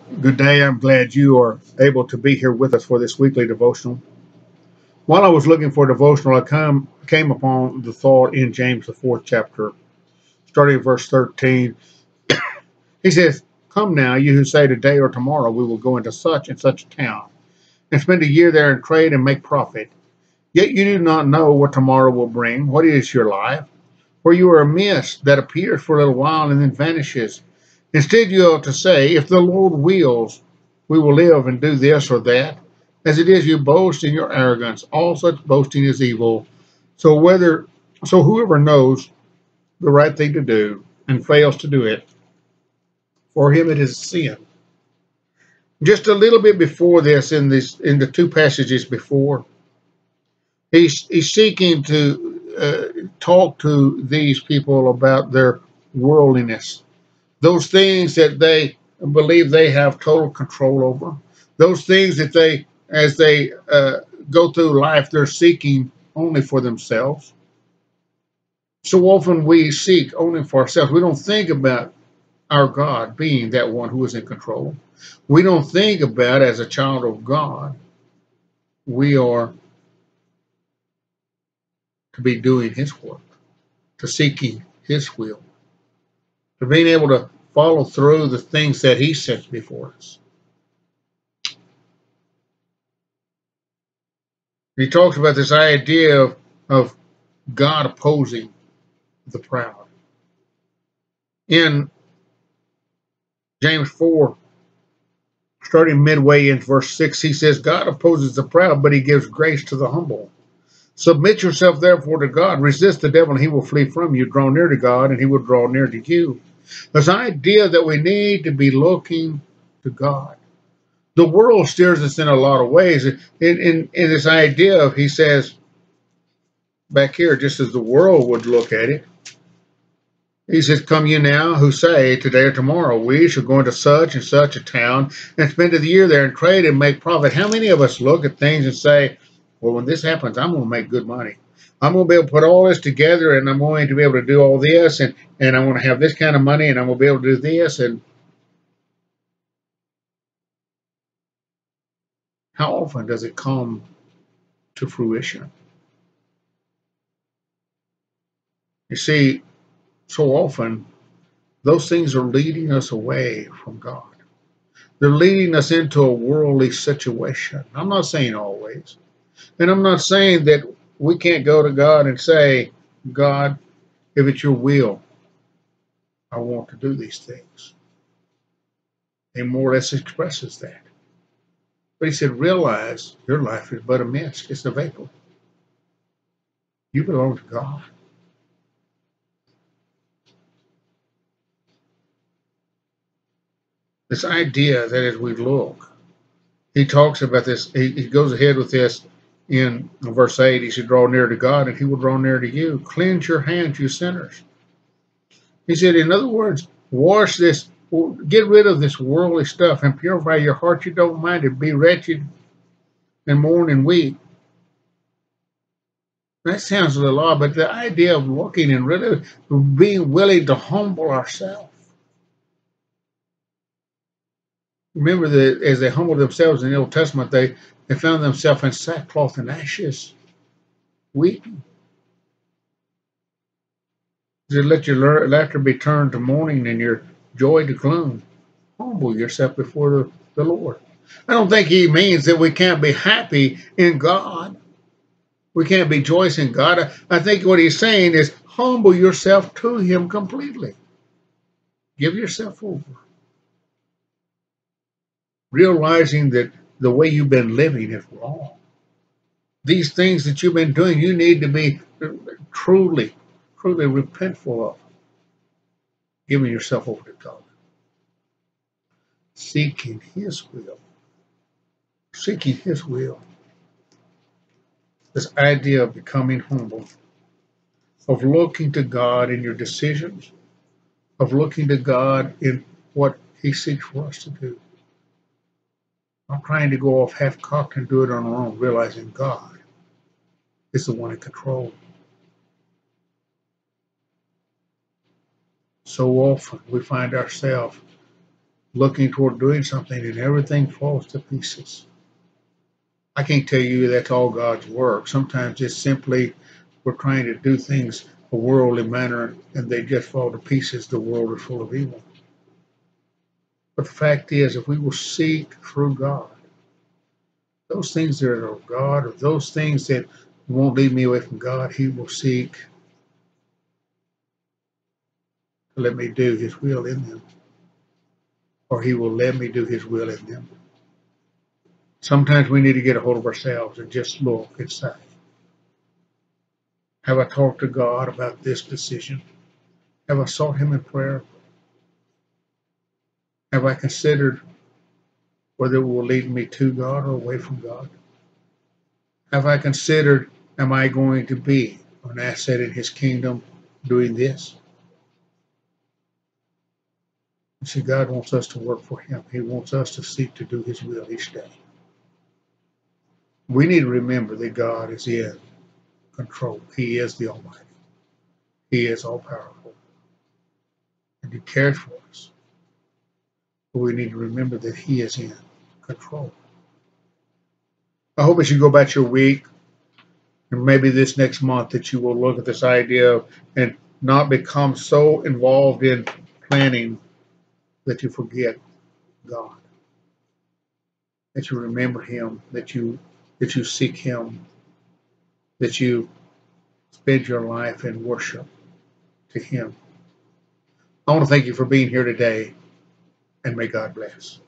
Good day. I'm glad you are able to be here with us for this weekly devotional. While I was looking for a devotional, came upon the thought in James, the fourth chapter, starting at verse 13. He says, "Come now, you who say today or tomorrow we will go into such and such a town and spend a year there and trade and make profit. Yet you do not know what tomorrow will bring. What is your life? For you are a mist that appears for a little while and then vanishes. Instead, you ought to say, if the Lord wills, we will live and do this or that. As it is, you boast in your arrogance. All such boasting is evil. So whoever knows the right thing to do and fails to do it, for him it is sin." Just a little bit before this, in the two passages before, he's seeking to talk to these people about their worldliness, those things that they believe they have total control over, those things that as they go through life, they're seeking only for themselves. So often we seek only for ourselves. We don't think about our God being that one who is in control. We don't think about, as a child of God, we are to be doing His work, to seeking His will, to being able to follow through the things that He sets before us. He talks about this idea of God opposing the proud. In James 4, starting midway in verse 6, he says, "God opposes the proud, but He gives grace to the humble. Submit yourself therefore to God. Resist the devil, and he will flee from you. Draw near to God, and He will draw near to you." This idea that we need to be looking to God. The world steers us in a lot of ways. In this idea of, he says back here, just as the world would look at it, he says, "Come you now who say, today or tomorrow, we shall go into such and such a town and spend the year there and trade and make profit." How many of us look at things and say, well, when this happens, I'm going to make good money. I'm going to be able to put all this together, and I'm going to be able to do all this, and I want to have this kind of money, and I'm going to be able to do this. And how often does it come to fruition? You see, so often those things are leading us away from God. They're leading us into a worldly situation. I'm not saying always. And I'm not saying that we can't go to God and say, "God, if it's your will, I want to do these things." He more or less expresses that. But he said, realize your life is but a mist. It's a vapor. You belong to God. This idea that as we look, he talks about this, he goes ahead with this in verse 8. He said, "Draw near to God, and He will draw near to you. Cleanse your hands, you sinners." He said, in other words, wash this, get rid of this worldly stuff and purify your heart. You don't mind it. Be wretched and mourn and weep. That sounds a little odd, but the idea of looking and really being willing to humble ourselves. Remember that as they humbled themselves in the Old Testament, they found themselves in sackcloth and ashes, weeping. He said, "Let your laughter be turned to mourning and your joy to gloom." Humble yourself before the Lord. I don't think he means that we can't be happy in God. We can't be joyous in God. I think what he's saying is humble yourself to Him completely. Give yourself over. Realizing that the way you've been living is wrong. These things that you've been doing, you need to be truly repentful of. Giving yourself over to God. Seeking His will. Seeking His will. This idea of becoming humble, of looking to God in your decisions, of looking to God in what He seeks for us to do. Not trying to go off half-cocked and do it on our own, realizing God is the one in control. So often we find ourselves looking toward doing something and everything falls to pieces. I can't tell you that's all God's work. Sometimes it's simply we're trying to do things a worldly manner and they just fall to pieces. The world is full of evil. But the fact is, if we will seek through God, those things that are of God, or those things that won't lead me away from God, He will seek to let me do His will in them, or He will let me do His will in them. Sometimes we need to get a hold of ourselves and just look and say, have I talked to God about this decision? Have I sought Him in prayer? Have I considered whether it will lead me to God or away from God? Have I considered, am I going to be an asset in His kingdom doing this? You see, God wants us to work for Him. He wants us to seek to do His will each day. We need to remember that God is in control. He is the Almighty. He is all powerful. And He cares for us. But we need to remember that He is in control. I hope as you go about your week, and maybe this next month, that you will look at this idea and not become so involved in planning that you forget God. That you remember Him, that you seek Him, that you spend your life in worship to Him. I want to thank you for being here today, and may God bless.